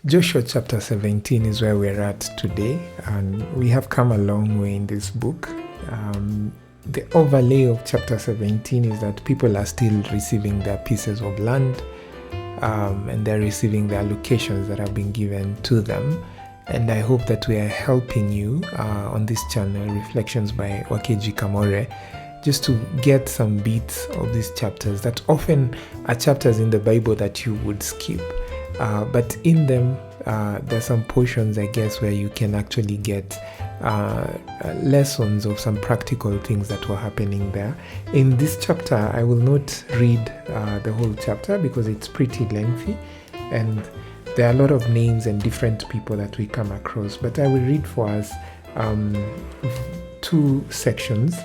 Joshua chapter 17 is where we're at today, and we have come a long way in this book. The overlay of chapter 17 is that people are still receiving their pieces of land, and they're receiving the allocations that have been given to them. And I hope that we are helping you on this channel, Reflections by Wakeji Kamore, just to get some bits of these chapters that often are chapters in the Bible that you would skip. But in them, there are some portions, I guess, where you can actually get lessons of some practical things that were happening there. In this chapter, I will not read the whole chapter because it's pretty lengthy, and there are a lot of names and different people that we come across. But I will read for us two sections.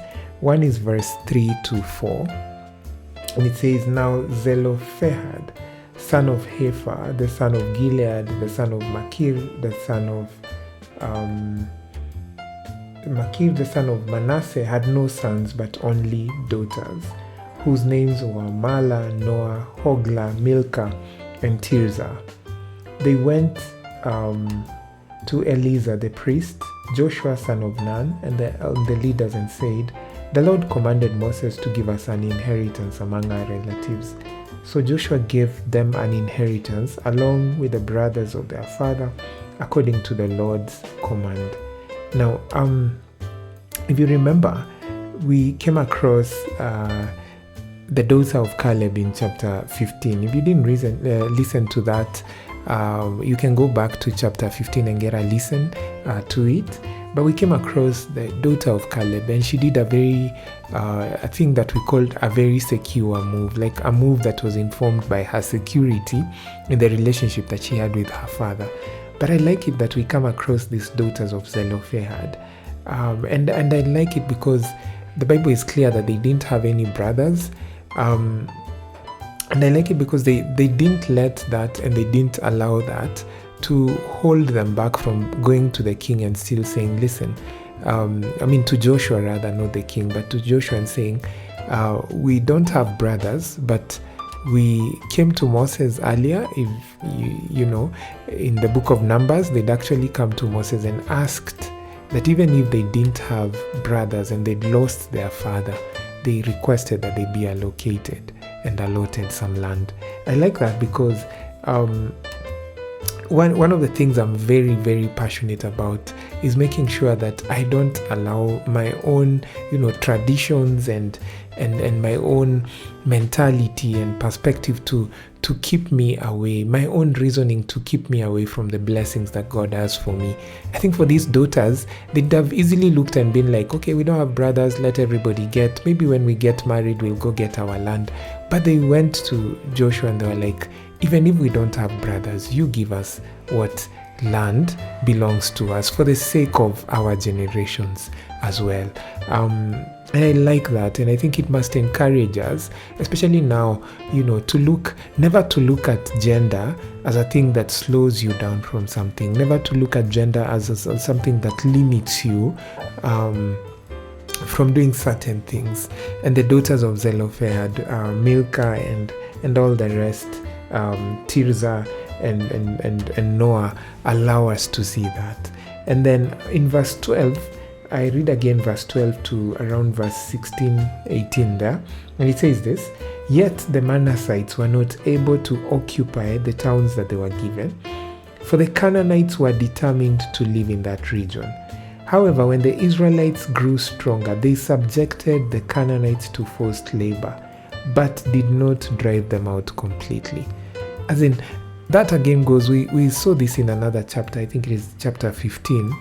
One is verse 3 to 4, and it says, "Now Zelophehad, son of Hepher, the son of Gilead, the son of Machir, the son of Manasseh, had no sons but only daughters, whose names were Mala, Noah, Hogla, Milcah, and Tirzah. They went to Eleazar the priest, Joshua son of Nun, and the leaders, and said, 'The Lord commanded Moses to give us an inheritance among our relatives.' So Joshua gave them an inheritance along with the brothers of their father, according to the Lord's command." Now, if you remember, we came across the daughter of Caleb in chapter 15. If you didn't listen to that, you can go back to chapter 15 and get a listen to it. But we came across the daughter of Caleb, and she did a very, a thing that we called a very secure move, like a move that was informed by her security in the relationship that she had with her father. But I like it that we come across these daughters of Zelophehad. And I like it because the Bible is clear that they didn't have any brothers. And I like it because they didn't let that, and they didn't allow that to hold them back from going to the king and still saying, listen, to Joshua rather, not the king, but to Joshua, and saying, we don't have brothers, but we came to Moses earlier. If you know, in the book of Numbers, they'd actually come to Moses and asked that even if they didn't have brothers and they'd lost their father, they requested that they be allocated and allotted some land. I like that because one of the things I'm very, very passionate about is making sure that I don't allow my own, traditions and my own mentality and perspective to keep me away, my own reasoning to keep me away from the blessings that God has for me. I think for these daughters, they'd have easily looked and been like, okay, we don't have brothers, let everybody get, maybe when we get married, we'll go get our land. But they went to Joshua and they were like, even if we don't have brothers, you give us what land belongs to us for the sake of our generations as well. And I like that, and I think it must encourage us, especially now, never to look at gender as a thing that slows you down from something, never to look at gender as something that limits you from doing certain things. And the daughters of Zelophehad, Milcah and all the rest, Tirzah and Noah, allow us to see that. And then in verse 12, I read again verse 12 to around verse 16, 18 there, and it says this: "Yet the Manassites were not able to occupy the towns that they were given, for the Canaanites were determined to live in that region. However, when the Israelites grew stronger, they subjected the Canaanites to forced labor, but did not drive them out completely." As in, that again goes, we saw this in another chapter, I think it is chapter 15.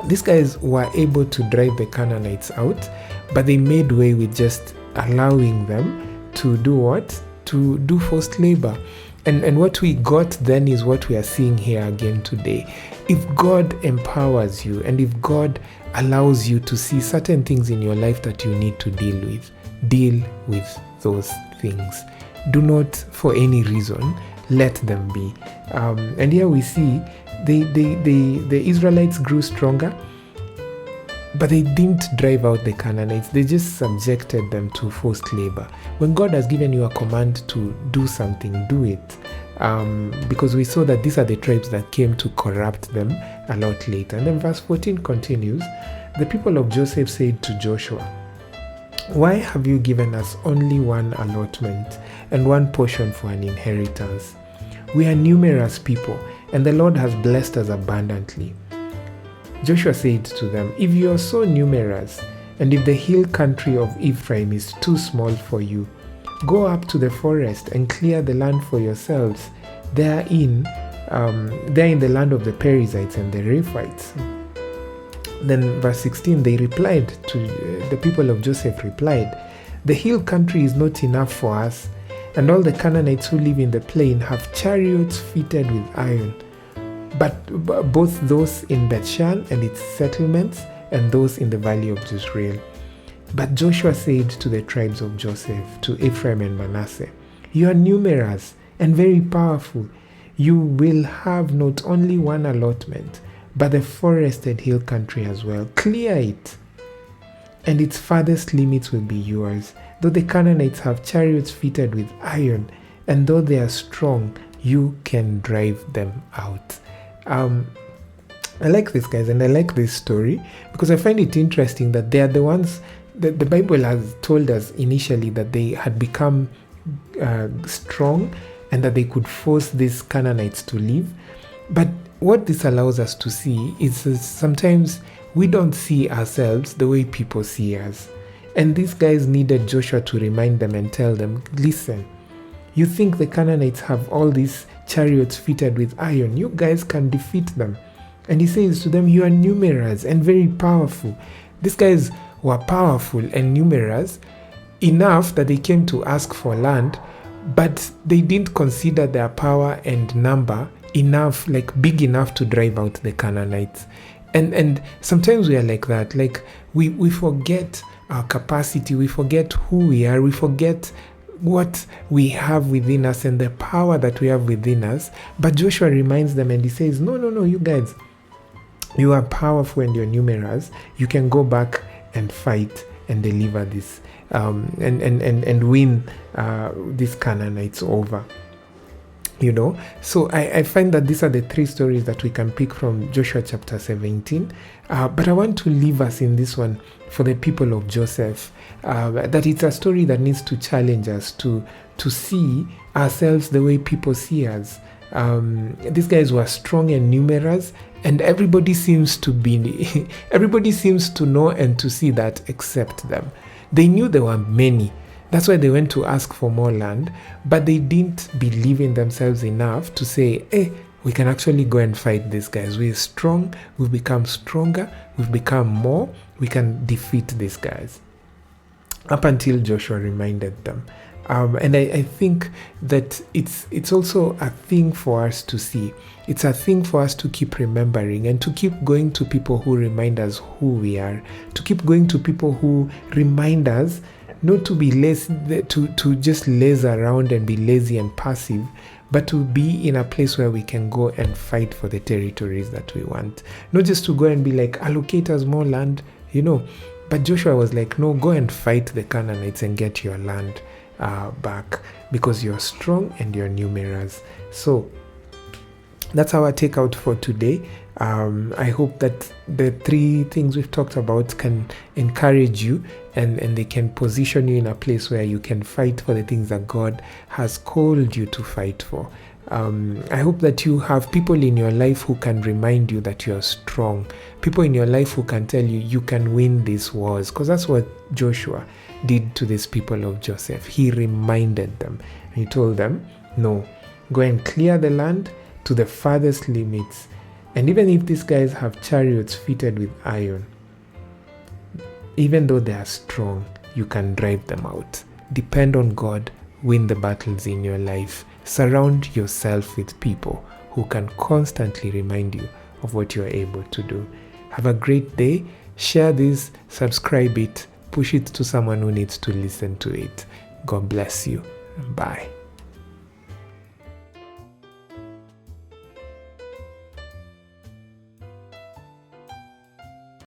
These guys were able to drive the Canaanites out, but they made way with just allowing them to do what? To do forced labor. And what we got then is what we are seeing here again today. If God empowers you, and if God allows you to see certain things in your life that you need to deal with those things. Do not, for any reason, let them be. And here we see the Israelites grew stronger, but they didn't drive out the Canaanites. They just subjected them to forced labor. When God has given you a command to do something, do it. because we saw that these are the tribes that came to corrupt them a lot later. And then verse 14 continues, the people of Joseph said to Joshua, why have you given us only one allotment and one portion for an inheritance? We are numerous people, and the Lord has blessed us abundantly. Joshua said to them, if you are so numerous, and if the hill country of Ephraim is too small for you, go up to the forest and clear the land for yourselves. They are in the land of the Perizzites and the Rephites. Then verse 16, they replied to the people of Joseph replied, the hill country is not enough for us, and all the Canaanites who live in the plain have chariots fitted with iron, but both those in Bethshan and its settlements and those in the valley of Jezreel. But Joshua said to the tribes of Joseph, to Ephraim and Manasseh, you are numerous and very powerful. You will have not only one allotment, but the forested hill country as well. Clear it, and its farthest limits will be yours. Though the Canaanites have chariots fitted with iron, and though they are strong, you can drive them out. I like this, guys, and I like this story because I find it interesting that they are the ones that the Bible has told us initially that they had become strong and that they could force these Canaanites to leave. But what this allows us to see is sometimes we don't see ourselves the way people see us. And these guys needed Joshua to remind them and tell them, listen, you think the Canaanites have all these chariots fitted with iron. You guys can defeat them. And he says to them, you are numerous and very powerful. These guys were powerful and numerous enough that they came to ask for land, but they didn't consider their power and number enough, like big enough to drive out the Canaanites. And sometimes we are like that. Like we forget our capacity, we forget who we are, we forget what we have within us and the power that we have within us. But Joshua reminds them and he says, no, you guys, you are powerful and you're numerous. You can go back and fight and deliver this and win these Canaanites over. So I find that these are the three stories that we can pick from Joshua chapter 17. But I want to leave us in this one for the people of Joseph, that it's a story that needs to challenge us to see ourselves the way people see us. These guys were strong and numerous, and everybody seems to know and to see that except them. They knew there were many. That's why they went to ask for more land, but they didn't believe in themselves enough to say, hey, we can actually go and fight these guys. We're strong, we've become stronger, we've become more, we can defeat these guys. Up until Joshua reminded them. And I think that it's also a thing for us to see. It's a thing for us to keep remembering and to keep going to people who remind us who we are, to keep going to people who remind us not to be lazy, to just laze around and be lazy and passive, but to be in a place where we can go and fight for the territories that we want. Not just to go and be like, allocate us more land, But Joshua was like, no, go and fight the Canaanites and get your land back, because you're strong and you're numerous. So that's our takeout for today. I hope that the three things we've talked about can encourage you and they can position you in a place where you can fight for the things that God has called you to fight for. I hope that you have people in your life who can remind you that you're strong, people in your life who can tell you you can win these wars, because that's what Joshua did to these people of Joseph. He reminded them. He told them, no, go and clear the land to the farthest limits. And even if these guys have chariots fitted with iron, even though they are strong, you can drive them out. Depend on God, win the battles in your life. Surround yourself with people who can constantly remind you of what you're able to do. Have a great day. Share this, subscribe it, push it to someone who needs to listen to it. God bless you. Bye.